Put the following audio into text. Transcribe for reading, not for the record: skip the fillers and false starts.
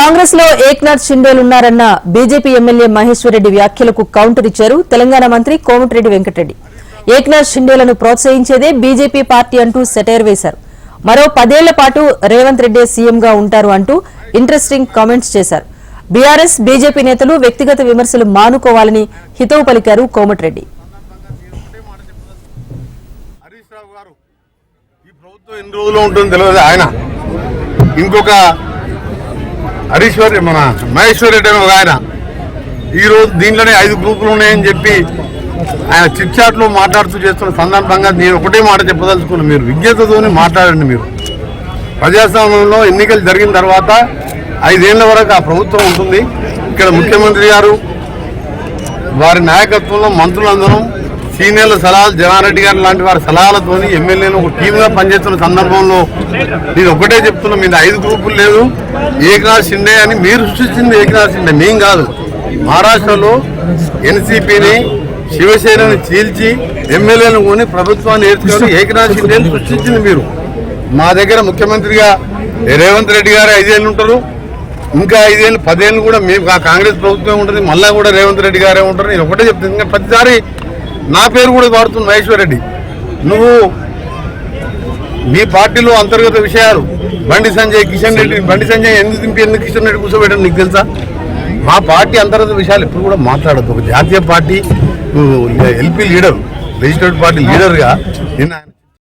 కాంగ్రెస్ లో Eknath షిండేలున్నారన్న BJP MLA Maheshwar Reddy వ్యాఖ్యలకు counter ఇచ్చారు తెలంగాణ మంత్రి కోమటిరెడ్డి వెంకటరెడ్డి. ఏక్నాథ్ షిండేలను ప్రోత్సహించేదే బీజేపీ పార్టీ అంటూ సెటైర్ వేశారు. మరో 10 ఏళ్ల పాటు రేవంత్ రెడ్డి సీఎంగా ఉంటారు అంటూ ఇంట్రెస్టింగ్ కామెంట్స్ చేశారు. బీఆర్ఎస్ బీజేపీ నేతలు వ్యక్తిగత విమర్శలు మానుకోవాలని హితవు పలికారు కోమటిరెడ్డి. ఇంకొక మన మహేశ్వర్ రెడ్డి అని ఒక ఆయన ఈరోజు దీంట్లోనే 5 గ్రూపులు ఉన్నాయని చెప్పి ఆయన చిట్ చాట్ లో మాట్లాడుతూ చేస్తున్న సందర్భంగా నేను ఒకటే మాట చెప్పదలుచుకున్నాను. మీరు విజ్ఞతతోనే మాట్లాడండి. మీరు ప్రజాస్వామ్యంలో ఎన్నికలు జరిగిన తర్వాత 5 ఏళ్ల వరకు ఆ ప్రభుత్వం ఉంటుంది. ఇక్కడ ముఖ్యమంత్రి గారు వారి నాయకత్వంలో మంత్రులందరం సీనియర్ల సలహాలు జనారెడ్డి గారు లాంటి వారి సలహాలతోని ఎమ్మెల్యేలు ఒక టీమ్గా పనిచేస్తున్న సందర్భంలో నేను ఒకటే చెప్తున్నా, మీద 5 గ్రూపులు లేదు. ఏక్నాథ్ షిండే అని మీరు సృష్టించింది ఏక్నాథ్ షిండే, మేం కాదు. మహారాష్ట్రలో ఎన్సీపీని శివసేనని చీల్చి ఎమ్మెల్యేలను కొని ప్రభుత్వాన్ని ఏర్చుకొని ఏక్నాథ్ షిండేని సృష్టించింది మీరు. మా దగ్గర ముఖ్యమంత్రిగా రేవంత్ రెడ్డి గారు 5 ఏళ్ళు ఉంటారు. ఇంకా 5 ఏళ్ళు 10 ఏళ్ళు కూడా మేము కాంగ్రెస్ ప్రభుత్వం ఉంటుంది. మళ్ళా కూడా రేవంత్ రెడ్డి గారే ఉంటారు. నేను ఒకటే చెప్తాను, ఇంకా ప్రతిసారి నా పేరు కూడా వాడుతుంది మహేశ్వర్ రెడ్డి. నువ్వు మీ పార్టీలో అంతర్గత విషయాలు బండి సంజయ్ కిషన్ రెడ్డి ఎందుకు దింపి ఎందుకు కిషన్ రెడ్డి కూర్చోబెట్టడం నీకు తెలుసా? మా పార్టీ అంతర్గత విషయాలు ఎప్పుడు కూడా మాట్లాడద్దు. ఒక జాతీయ party LP leader, legislative party లీడర్గా నిన్న